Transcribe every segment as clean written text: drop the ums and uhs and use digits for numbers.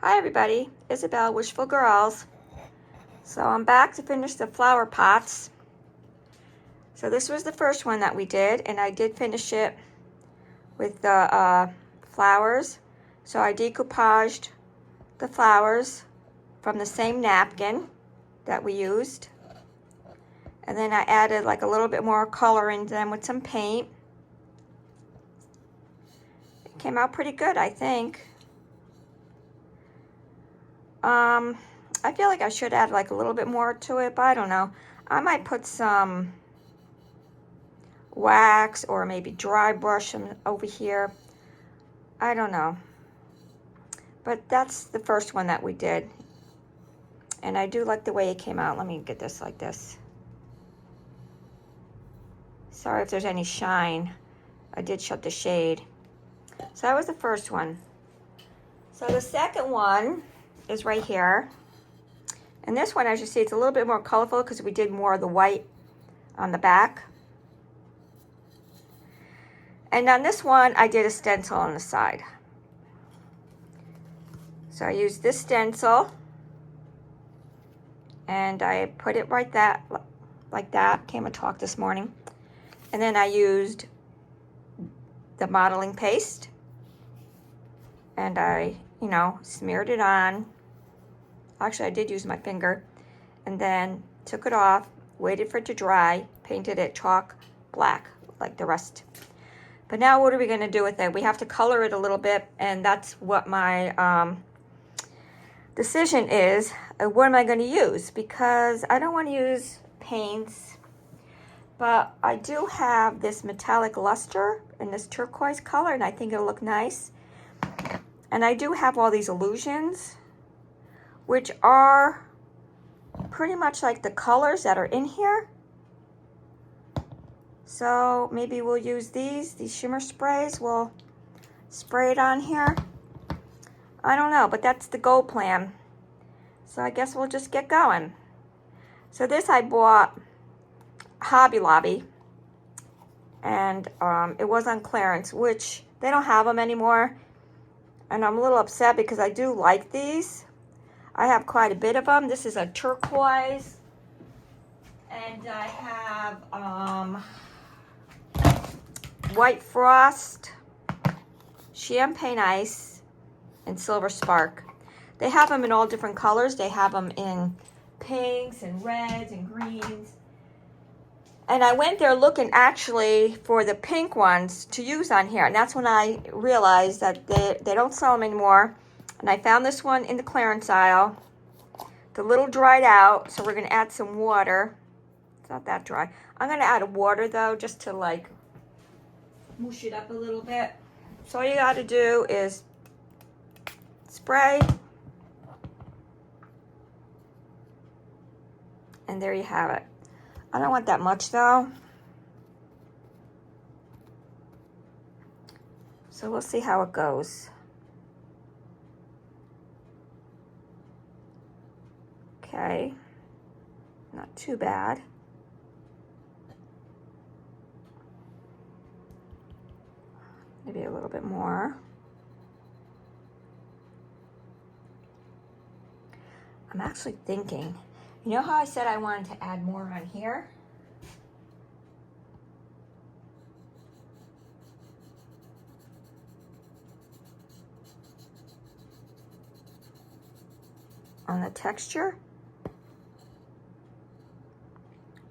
Hi everybody, Isabel, Wishful Girls. So I'm back to finish the flower pots. So this was the first one that we did, and I did finish it with the flowers. So I decoupaged the flowers from the same napkin that we used. And then I added like a little bit more color into them with some paint. It came out pretty good, I think. I feel like I should add like a little bit more to it, but I don't know. I might put some wax or maybe dry brush them over here. I don't know. But that's the first one that we did. And I do like the way it came out. Let me get this like this. Sorry if there's any shine. I did shut the shade. So that was the first one. So the second one is right here. And this one, as you see, it's a little bit more colorful because we did more of the white on the back. And on this one, I did a stencil on the side. So I used this stencil and I put it right like that. Came and talked this morning. And then I used the modeling paste and I, smeared it on. Actually, I did use my finger, and then took it off, waited for it to dry, painted it chalk black like the rest. But now what are we going to do with it? We have to color it a little bit, and that's what my decision is. What am I going to use? Because I don't want to use paints, but I do have this metallic luster in this turquoise color, and I think it'll look nice. And I do have all these illusions, which are pretty much like the colors that are in here. So maybe we'll use these shimmer sprays. We'll spray it on here. I don't know, but that's the goal plan. So I guess we'll just get going. So this I bought Hobby Lobby, and it was on clearance, which they don't have them anymore. And I'm a little upset because I do like these. I have quite a bit of them. This is a turquoise. And I have white frost, champagne ice, and silver spark. They have them in all different colors. They have them in pinks and reds and greens. And I went there looking actually for the pink ones to use on here. And that's when I realized that they don't sell them anymore. And I found this one in the clearance aisle. It's a little dried out, so we're going to add some water. It's not that dry. I'm going to add water, though, just to, like, mush it up a little bit. So all you got to do is spray. And there you have it. I don't want that much, though. So we'll see how it goes. Okay, not too bad. Maybe a little bit more. I'm actually thinking, you know how I said I wanted to add more on here? On the texture?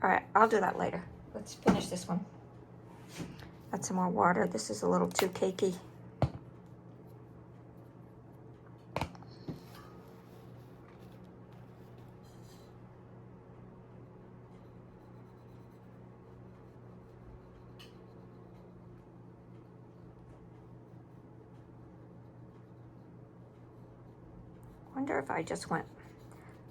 All right, I'll do that later. Let's finish this one. Add some more water. This is a little too cakey. Wonder if I just went,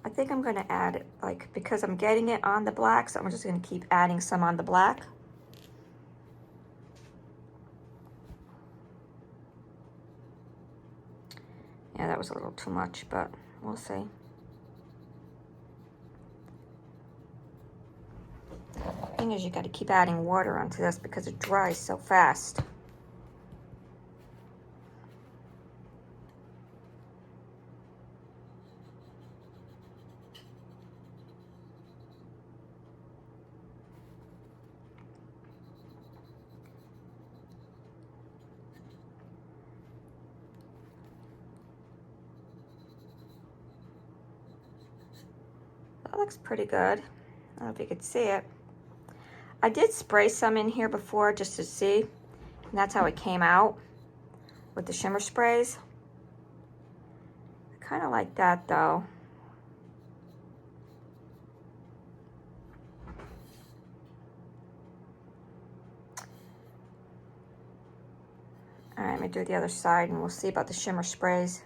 I think I'm going to add it, like, because I'm getting it on the black, so I'm just going to keep adding some on the black. Yeah, that was a little too much, but we'll see. The thing is, you got to keep adding water onto this because it dries so fast. That looks pretty good. I don't know if you could see it. I did spray some in here before just to see, and that's how it came out with the shimmer sprays. I kind of like that though. All right, let me do the other side and we'll see about the shimmer sprays.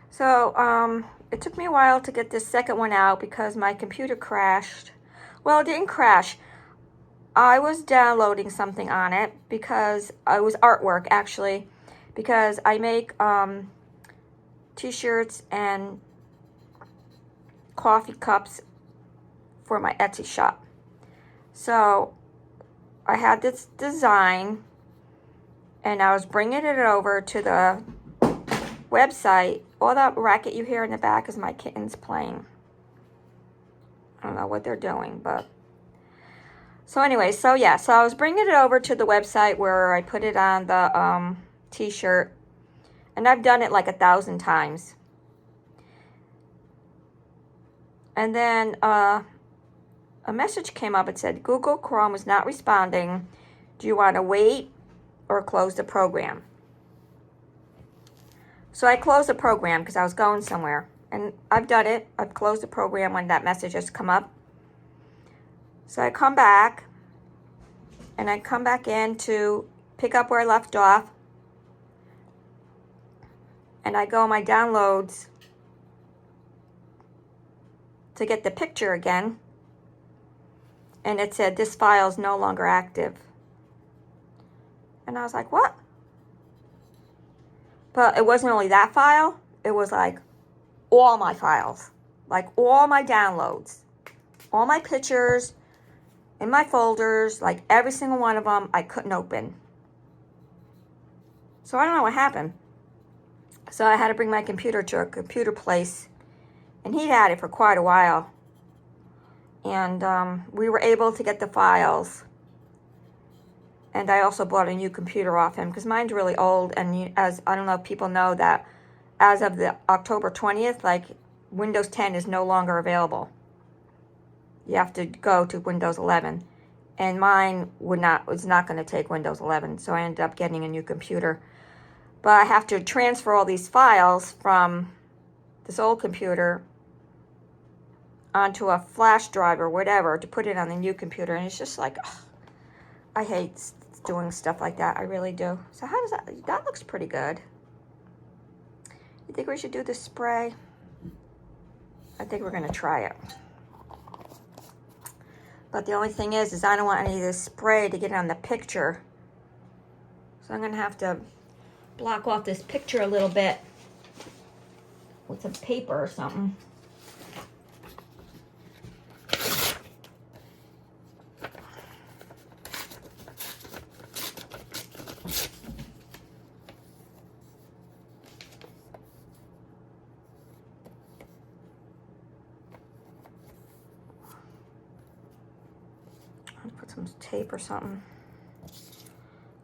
So, it took me a while to get this second one out because my computer crashed. Well, it didn't crash. I was downloading something on it because it was artwork actually, because I make t-shirts and coffee cups for my Etsy shop. So I had this design and I was bringing it over to the website. All that racket you hear in the back is my kittens playing. I don't know what they're doing, but so anyway, so yeah, so I was bringing it over to the website where I put it on the t-shirt, and I've done it like 1,000 times. And then a message came up. It said Google Chrome is not responding. Do you want to wait or close the program? So I closed the program because I was going somewhere. And I've done it. I've closed the program when that message has come up. So I come back. And I come back in to pick up where I left off. And I go on my downloads to get the picture again. And it said, this file is no longer active. And I was like, what? But it wasn't only that file. It was like all my files. Like all my downloads. All my pictures. In my folders. Like every single one of them I couldn't open. So I don't know what happened. So I had to bring my computer to a computer place. And he'd had it for quite a while. And we were able to get the files. And I also bought a new computer off him because mine's really old. And as I don't know if people know that as of the October 20th, like Windows 10 is no longer available. You have to go to Windows 11. And mine was not going to take Windows 11. So I ended up getting a new computer. But I have to transfer all these files from this old computer onto a flash drive or whatever to put it on the new computer. And it's just like, ugh, I hate doing stuff like that. I really do. So how does that looks pretty good. You think we should do the spray? I think we're going to try it. But the only thing is I don't want any of this spray to get on the picture. So I'm going to have to block off this picture a little bit with some paper or something. Put some tape or something.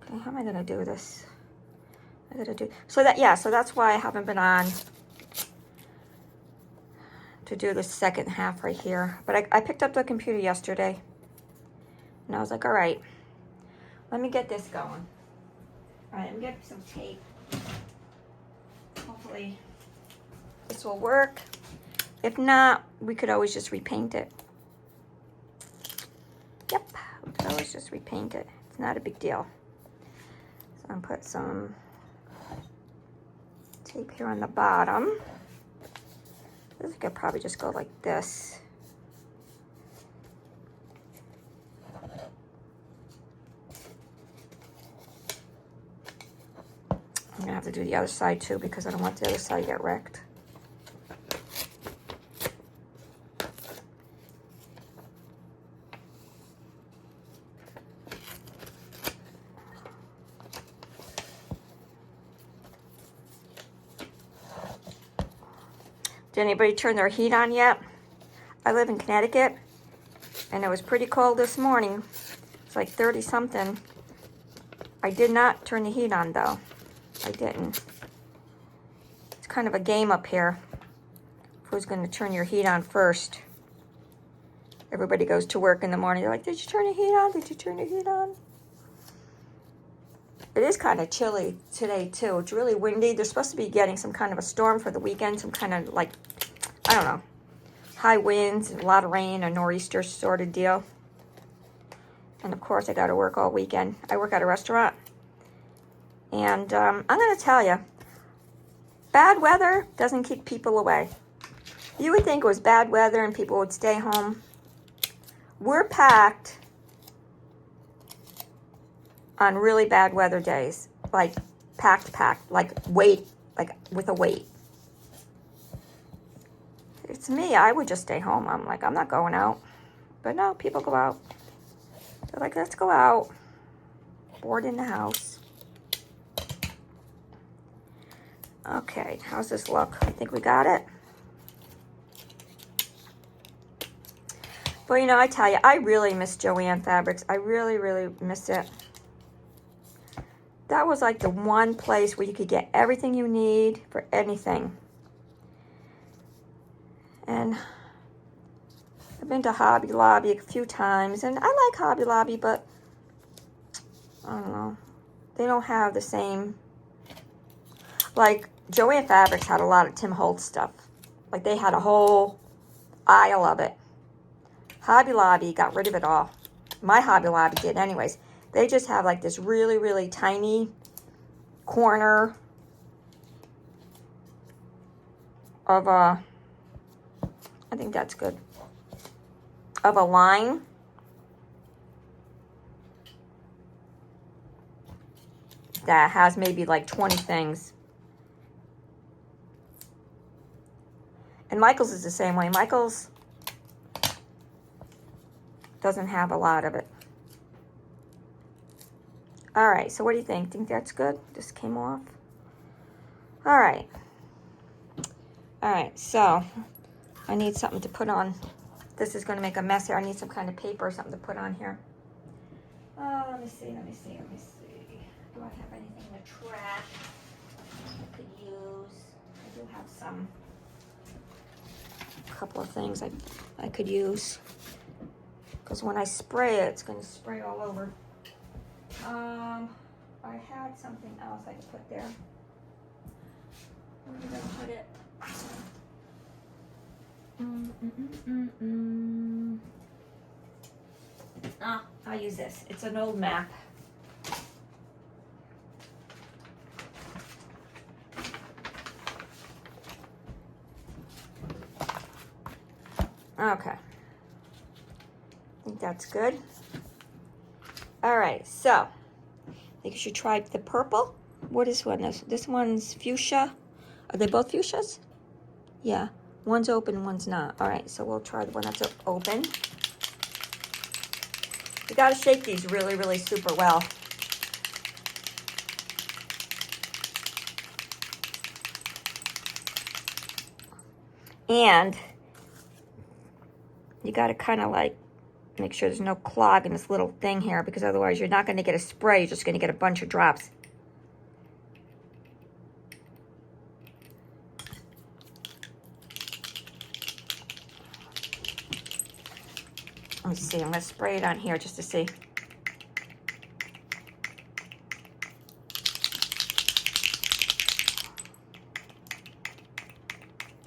Okay, how am I gonna do this? I gotta do so that, yeah, so that's why I haven't been on to do the second half right here. But I picked up the computer yesterday and I was like, all right, let me get this going. All right, let me get some tape. Hopefully this will work. If not, we could always just repaint it. Yep, we could always just repaint it. It's not a big deal. So I'm gonna put some tape here on the bottom. This could probably just go like this. I'm gonna have to do the other side too because I don't want the other side to get wrecked. Did anybody turn their heat on yet? I live in Connecticut, and it was pretty cold this morning. It's like 30 something. I did not turn the heat on though. I didn't. kind of a game up here. Who's going to turn your heat on first? Everybody goes to work in the morning. They're like, did you turn the heat on? Did you turn the heat on? It is kind of chilly today, too. It's really windy. They're supposed to be getting some kind of a storm for the weekend. Some kind of, like, I don't know, high winds, a lot of rain, a nor'easter sort of deal. And, of course, I got to work all weekend. I work at a restaurant. And I'm going to tell you, bad weather doesn't keep people away. You would think it was bad weather and people would stay home. We're packed on really bad weather days. Like, packed, like weight, like with a weight. It's me. I would just stay home. I'm like, I'm not going out. But no, people go out. They're like, let's go out. Bored in the house. Okay, how's this look? I think we got it. But, you know, I tell you, I really miss Joann Fabrics. I really, really miss it. That was like the one place where you could get everything you need for anything. And I've been to Hobby Lobby a few times, and I like Hobby Lobby, but I don't know. They don't have the same, like Joann Fabrics had a lot of Tim Holtz stuff. Like they had a whole aisle of it. Hobby Lobby got rid of it all. My Hobby Lobby did anyways. They just have like this really, really tiny corner of a, I think that's good, of a line. That has maybe like 20 things. And Michael's is the same way. Michael's doesn't have a lot of it. All right, so what do you think? Think that's good? Just came off. All right. All right, so I need something to put on. This is going to make a mess here. I need some kind of paper or something to put on here. Oh, let me see. Do I have anything in the trash I could use? I do have some. A couple of things I could use. Because when I spray it, it's going to spray all over. I had something else I could put there. Where am I going to put it? I'll use this. It's an old map. Okay. I think that's good. All right, so I think you should try the purple. What is one? This one's fuchsia. Are they both fuchsias? Yeah. One's open and one's not. All right, so we'll try the one that's open. You got to shake these really, really super well. And you got to kind of like make sure there's no clog in this little thing here, because otherwise you're not going to get a spray. You're just going to get a bunch of drops. Let me see. I'm going to spray it on here just to see.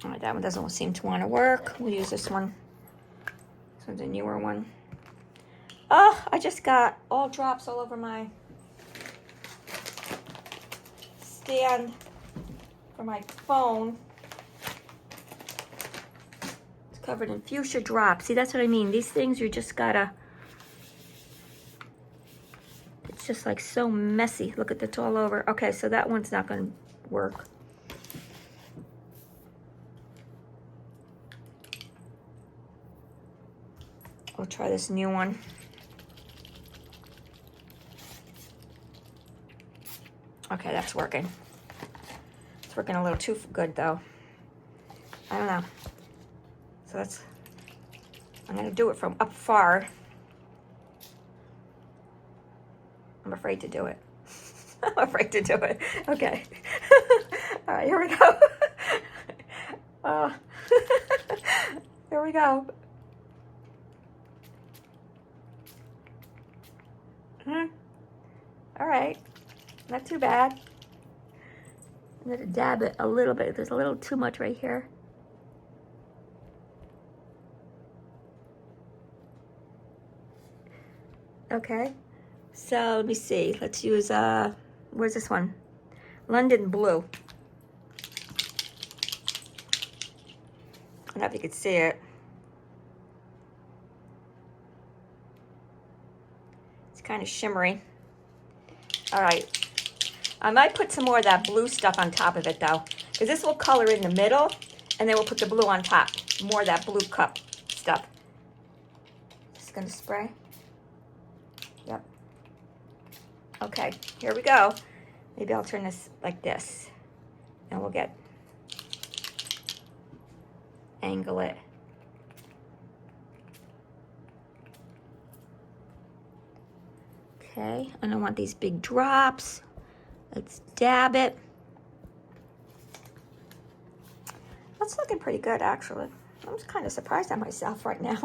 All right, that one doesn't seem to want to work. We'll use this one. This one's a newer one. Oh, I just got all drops all over my stand for my phone. It's covered in fuchsia drops. See, that's what I mean. These things, you just gotta, it's just like so messy. Look at it's all over. Okay, so that one's not gonna work. We'll try this new one. Okay, that's working. It's working a little too good though. I don't know. So I'm gonna do it from up far. I'm afraid to do it. I'm afraid to do it. Okay. All right, here we go. Oh. There we go. All right, not too bad. I'm gonna dab it a little bit. There's a little too much right here. Okay, so let me see. Let's use, where's this one? London Blue. I don't know if you could see it. It's kind of shimmery. All right. I might put some more of that blue stuff on top of it though, because this will color in the middle, and then we'll put the blue on top. More of that blue cup stuff. Just gonna spray. Yep. Okay, here we go. Maybe I'll turn this like this, and we'll angle it. Okay, I don't want these big drops. Let's dab it. That's looking pretty good, actually. I'm just kind of surprised at myself right now.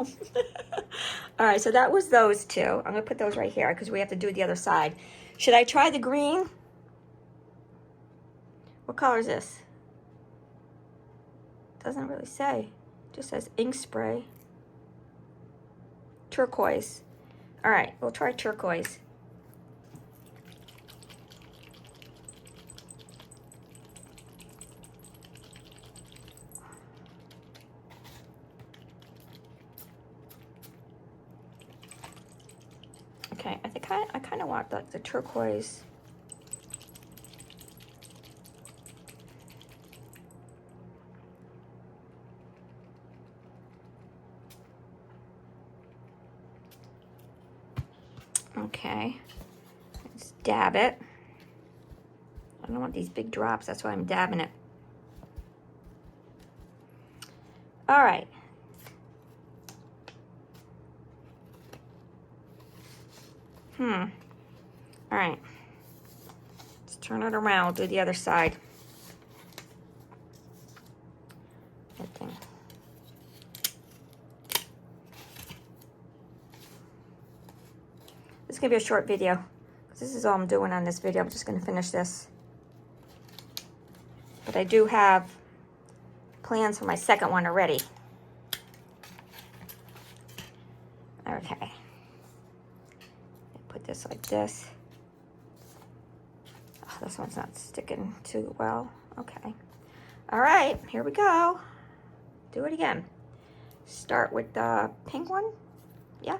All right, so that was those two. I'm gonna put those right here because we have to do the other side. Should I try the green? What color is this? Doesn't really say. It just says ink spray. Turquoise. All right, we'll try turquoise. Okay, I think I kind of want the turquoise. Okay, let's dab it. I don't want these big drops, that's why I'm dabbing it. All right. All right. Let's turn it around. We'll do the other side. That thing. This is gonna be a short video because this is all I'm doing on this video. I'm just gonna finish this. But I do have plans for my second one already. Okay. Put this like this. Oh, this one's not sticking too well. Okay. All right, here we go. Do it again. Start with the pink one. Yeah.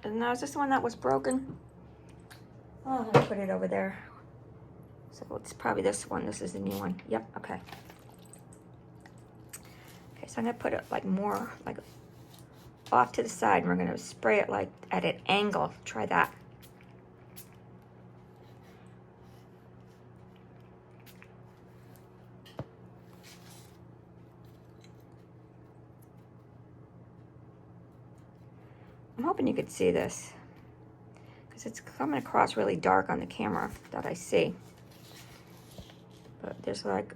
And now is this the one that was broken? Oh, I'm gonna put it over there. So it's probably this one. This is the new one. Yep, okay. Okay, so I'm gonna put it like more like off to the side, and we're gonna spray it like at an angle. Try that. I'm hoping you could see this because it's coming across really dark on the camera that I see. But there's like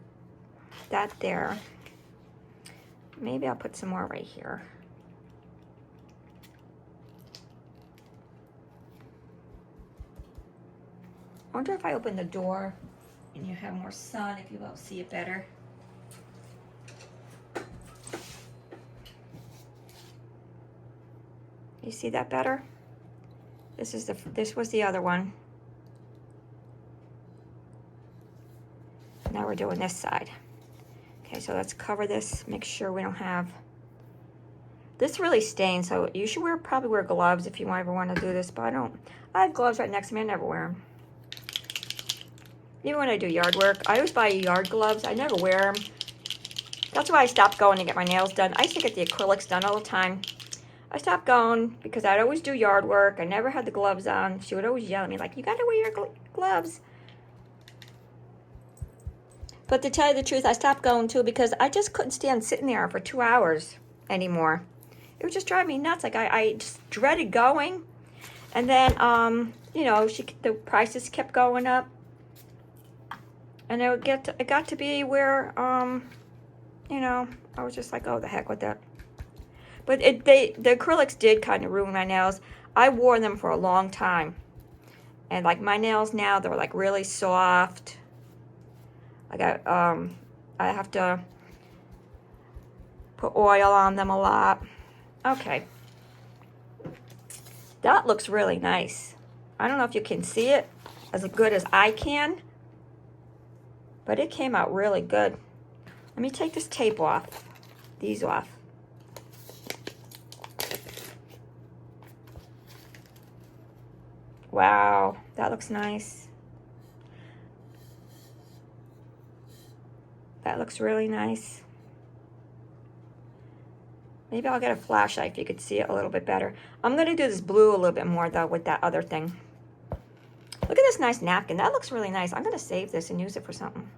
that there. Maybe I'll put some more right here. I wonder if I open the door and you have more sun, if you will see it better. You see that better? This was the other one. Now we're doing this side. Okay, so let's cover this. Make sure we don't have. This really stains, so you should probably wear gloves if you ever want to do this. But I don't. I have gloves right next to me. I never wear them. Even when I do yard work, I always buy yard gloves. I never wear them. That's why I stopped going to get my nails done. I used to get the acrylics done all the time. I stopped going because I'd always do yard work. I never had the gloves on. She would always yell at me like, you gotta wear your gloves. But to tell you the truth, I stopped going too because I just couldn't stand sitting there for 2 hours anymore. It would just drive me nuts. Like I just dreaded going. And then, you know, the prices kept going up. And it got to be where, you know, I was just like, oh, the heck with that. But the acrylics did kind of ruin my nails. I wore them for a long time. And like my nails now, they're like really soft. I have to put oil on them a lot. Okay. That looks really nice. I don't know if you can see it as good as I can, but it came out really good. Let me take this tape off, these off. Wow, that looks nice. That looks really nice. Maybe I'll get a flashlight if you could see it a little bit better. I'm gonna do this blue a little bit more though with that other thing. Look at this nice napkin. That looks really nice. I'm gonna save this and use it for something.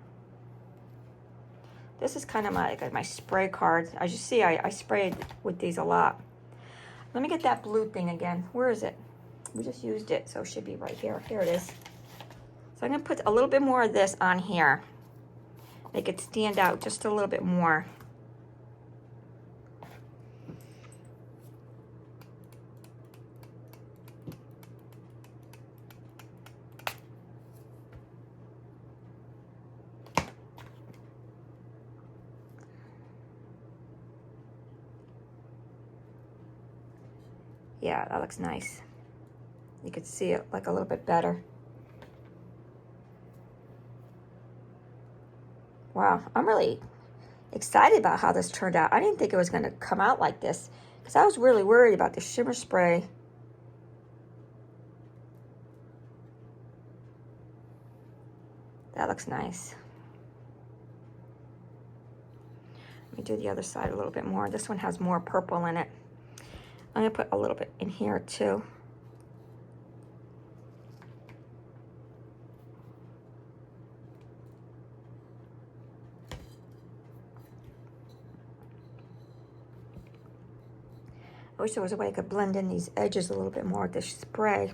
This is kind of my spray cards. As you see, I sprayed with these a lot. Let me get that blue thing again. Where is it? We just used it, so it should be right here. Here it is. So I'm gonna put a little bit more of this on here. Make it stand out just a little bit more. Yeah, that looks nice. You could see it like a little bit better. Wow, I'm really excited about how this turned out. I didn't think it was going to come out like this because I was really worried about the shimmer spray. That looks nice. Let me do the other side a little bit more. This one has more purple in it. I'm going to put a little bit in here too. I wish there was a way I could blend in these edges a little bit more with this spray.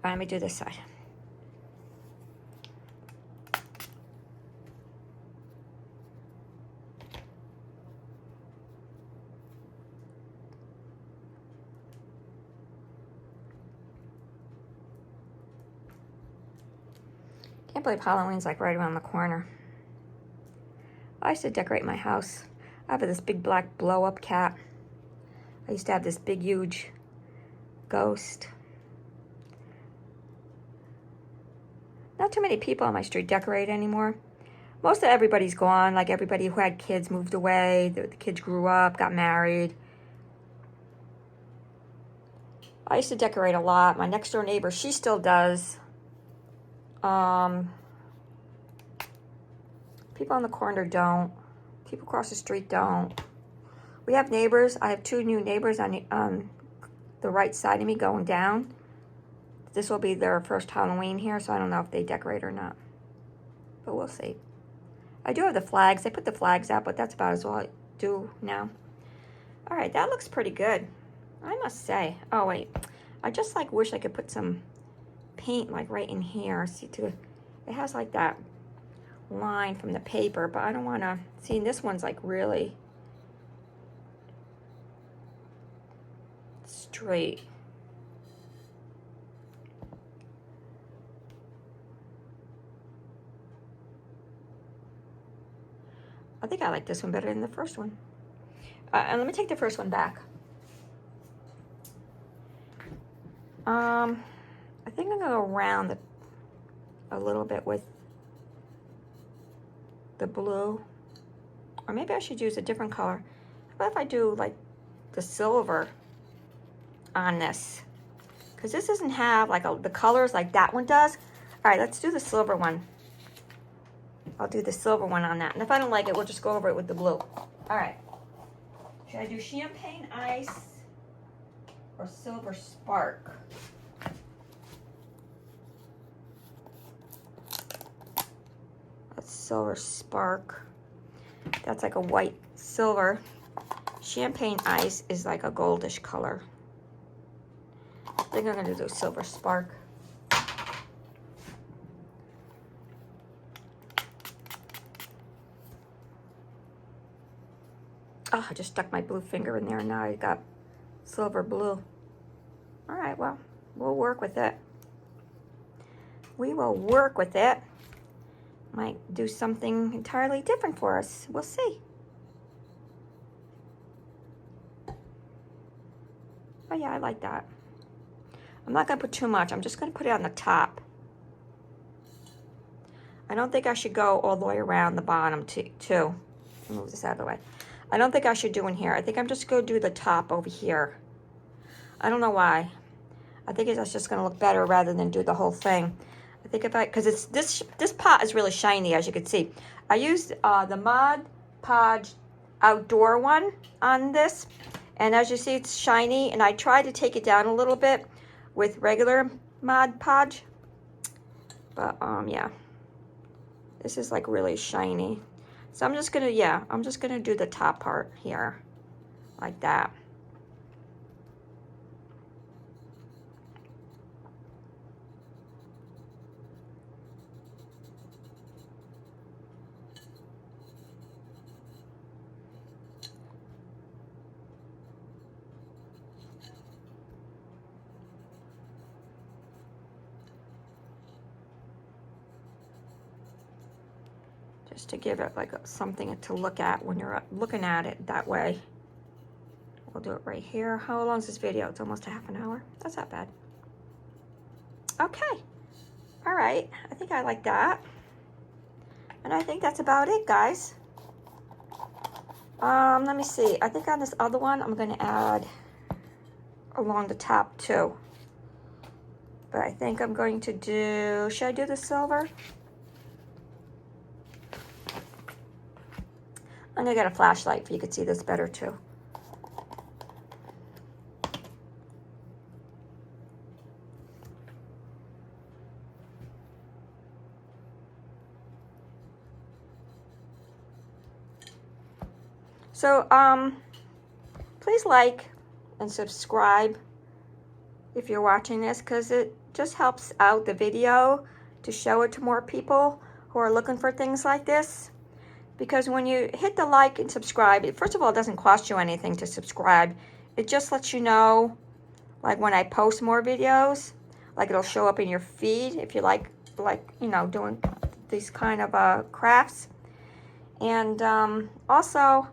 All right, let me do this side. Can't believe Halloween's like right around the corner. I used to decorate my house. I have this big black blow-up cat. I used to have this big, huge ghost. Not too many people on my street decorate anymore. Most of everybody's gone. Like everybody who had kids moved away. The kids grew up, got married. I used to decorate a lot. My next door neighbor, she still does. People on the corner don't. People across the street don't. We have neighbors. I have 2 new neighbors on the right side of me going down. This will be their first Halloween here, so I don't know if they decorate or not. But we'll see. I do have the flags. I put the flags out, but that's about as all I do now. All right, that looks pretty good, I must say. Oh, wait. I just like wish I could put some paint like right in here. See, it has like that line from the paper, but I don't want to. See, this one's like really straight. I think I like this one better than the first one. And let me take the first one back. I think I'm gonna go around a little bit with the blue, or maybe I should use a different color. How about if I do like the silver on this? Because this doesn't have like the colors like that one does. All right, let's do the silver one. I'll do the silver one on that. And if I don't like it, we'll just go over it with the blue. All right. Should I do champagne ice or silver spark. That's silver spark. That's like a white silver. Champagne ice is like a goldish color. I think I'm gonna do silver spark. Oh, I just stuck my blue finger in there and now I got silver blue. All right, well, we'll work with it. We will work with it. Might do something entirely different for us. We'll see. Oh yeah, I like that. I'm not gonna put too much. I'm just gonna put it on the top. I don't think I should go all the way around the bottom too. Move this out of the way. I don't think I should do in here. I think I'm just gonna do the top over here. I don't know why. I think it's just gonna look better rather than do the whole thing. I think if I, because it's this pot is really shiny, as you can see. I used the Mod Podge outdoor one on this, and as you see, it's shiny. And I tried to take it down a little bit with regular Mod Podge, but yeah, this is like really shiny. So I'm just gonna, yeah, I'm just gonna do the top part here, like that. Just to give it like something to look at when you're looking at it that way. We'll do it right here. How long is this video? It's almost a half an hour. That's not bad. Okay. All right. I think I like that. And I think that's about it, guys. Let me see. I think on this other one, I'm going to add along the top too. But I think I'm going to do, should I do the silver? I'm gonna get a flashlight so you can see this better too. So, please like and subscribe if you're watching this, because it just helps out the video to show it to more people who are looking for things like this. Because when you hit the like and subscribe, first of all, it doesn't cost you anything to subscribe. It just lets you know, like when I post more videos, like it'll show up in your feed if you like you know, doing these kind of crafts. And also,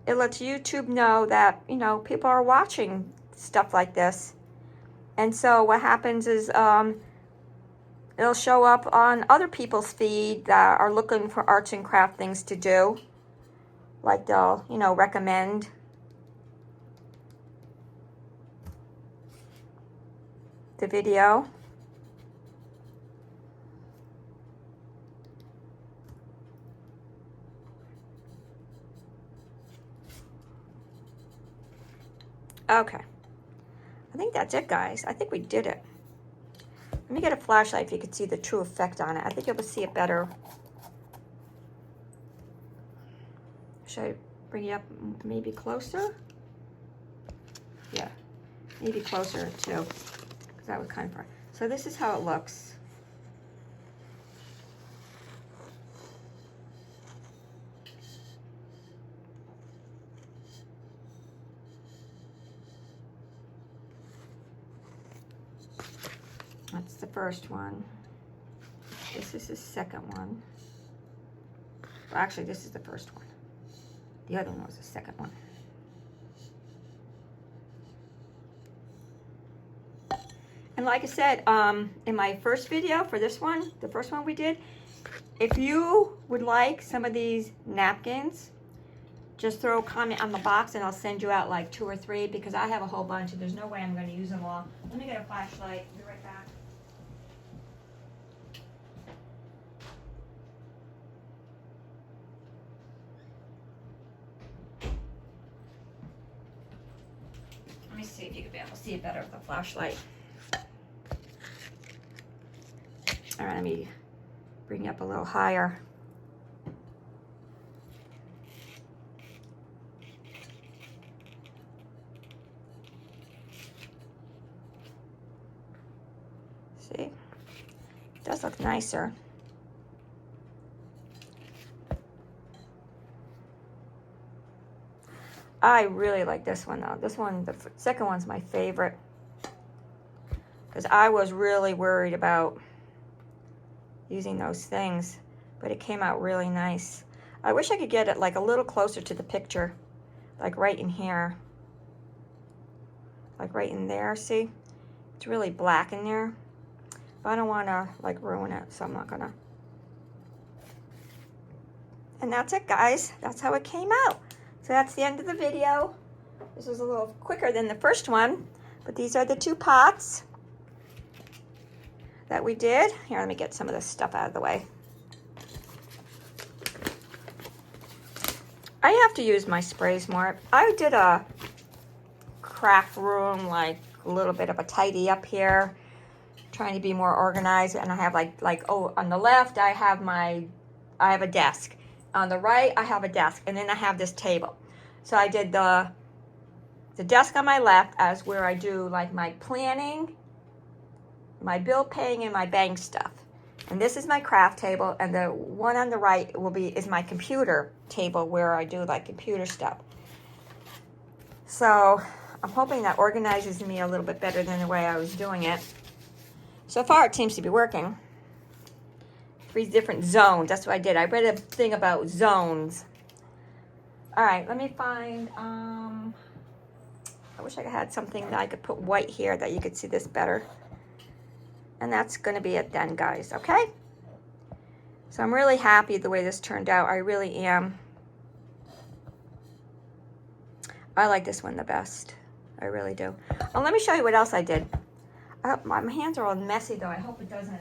it lets YouTube know that, you know, people are watching stuff like this. And so what happens is it'll show up on other people's feed that are looking for arts and craft things to do. Like they'll, you know, recommend. The video. Okay. I think that's it, guys. I think we did it. Let me get a flashlight if you can see the true effect on it. I think you'll see it better. Should I bring it up maybe closer? Yeah, maybe closer too, because that was kind of far. So this is how it looks. That's the first one. This is the second one. Well, actually, this is the first one. The other one was the second one. And like I said, in my first video for this one, the first one we did, if you would like some of these napkins, just throw a comment on the box and I'll send you out like 2 or 3, because I have a whole bunch and there's no way I'm going to use them all. Let me get a flashlight. Be right back. Let me me see if you can be able to see it better with the flashlight. All right, let me bring you up a little higher. See, it does look nicer. I really like this one though. This one, the second one's my favorite, because I was really worried about using those things, but it came out really nice. I wish I could get it like a little closer to the picture, like right in here, like right in there. See, it's really black in there, but I don't want to like ruin it, so I'm not gonna. And that's it, guys. That's how it came out. So that's the end of the video. This was a little quicker than the first one, but these are the two pots that we did. Here, let me get some of this stuff out of the way. I have to use my sprays more. I did a craft room, like a little bit of a tidy up here, trying to be more organized. And I have oh, on the left, I have a desk. On the right, I have a desk, and then I have this table. So I did the desk on my left as where I do like my planning, my bill paying, and my bank stuff. And this is my craft table, and the one on the right is my computer table where I do like computer stuff. So I'm hoping that organizes me a little bit better than the way I was doing it. So far, it seems to be working. 3 different zones. That's what I did. I read a thing about zones. All right, let me find, I wish I had something that I could put white here that you could see this better. And that's going to be it then, guys, okay? So I'm really happy the way this turned out. I really am. I like this one the best. I really do. Oh, let me show you what else I did. My hands are all messy, though. I hope it doesn't...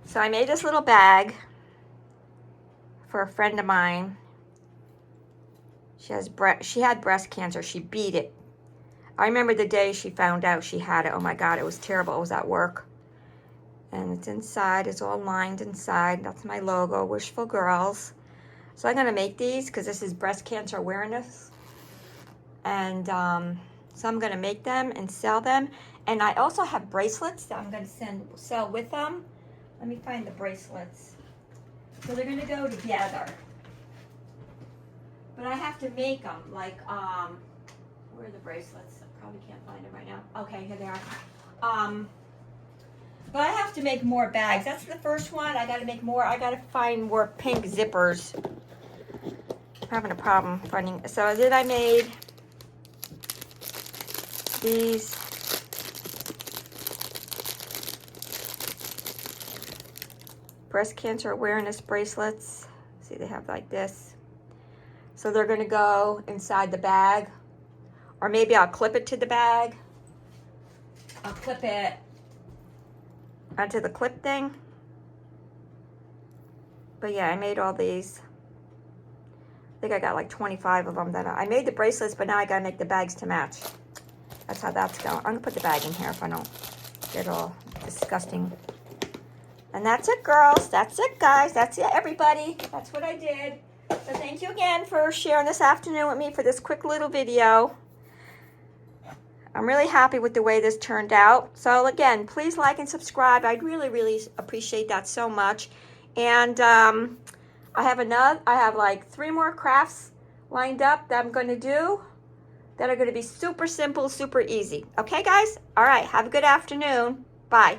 So I made this little bag for a friend of mine. She had breast cancer. She beat it. I remember the day she found out she had it. Oh my God, it was terrible. I was at work. And it's inside. It's all lined inside. That's my logo, Wishful Girls. So I'm going to make these because this is breast cancer awareness. And so I'm going to make them and sell them. And I also have bracelets that I'm going to sell with them. Let me find the bracelets. So they're going to go together. But I have to make them like, where are the bracelets? I probably can't find them right now. Okay, here they are. But I have to make more bags. That's the first one. I got to make more. I got to find more pink zippers. I'm having a problem finding. So then I made these. Breast cancer awareness bracelets. See, they have like this. So they're going to go inside the bag. Or maybe I'll clip it to the bag. I'll clip it onto the clip thing. But yeah, I made all these. I think I got like 25 of them. I made the bracelets, but now I got to make the bags to match. That's how that's going. I'm going to put the bag in here if I don't get all disgusting. And that's it, girls. That's it, guys. That's it, everybody. That's what I did. So thank you again for sharing this afternoon with me for this quick little video. I'm really happy with the way this turned out. So again, please like and subscribe. I'd really, really appreciate that so much. And I have like 3 more crafts lined up that I'm going to do that are going to be super simple, super easy. Okay, guys? All right. Have a good afternoon. Bye.